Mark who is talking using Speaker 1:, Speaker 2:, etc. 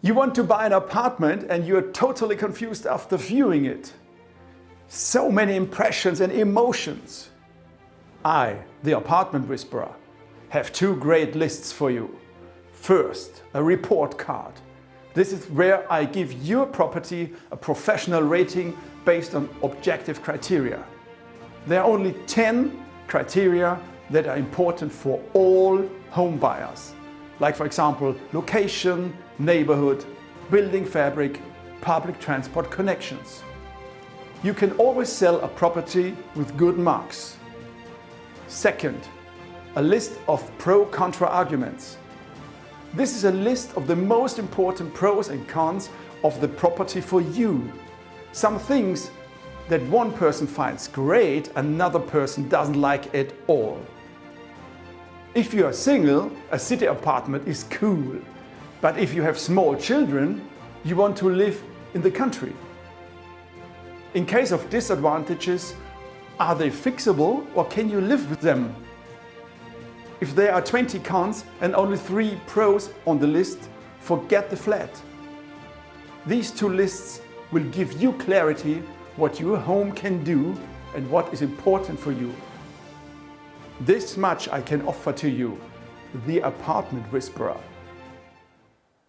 Speaker 1: You want to buy an apartment and you're totally confused after viewing it. So many impressions and emotions. I, the apartment whisperer, have two great lists for you. First, a report card. This is where I give your property a professional rating based on objective criteria. There are only 10 criteria that are important for all home buyers. Like, for example, location, neighborhood, building fabric, public transport connections. You can always sell a property with good marks. Second, a list of pro-contra arguments. This is a list of the most important pros and cons of the property for you. Some things that one person finds great, another person doesn't like at all. If you are single, a city apartment is cool. But if you have small children, you want to live in the country. In case of disadvantages, are they fixable or can you live with them? If there are 20 cons and only 3 pros on the list, forget the flat. These two lists will give you clarity what your home can do and what is important for you. This much I can offer to you, the apartment whisperer.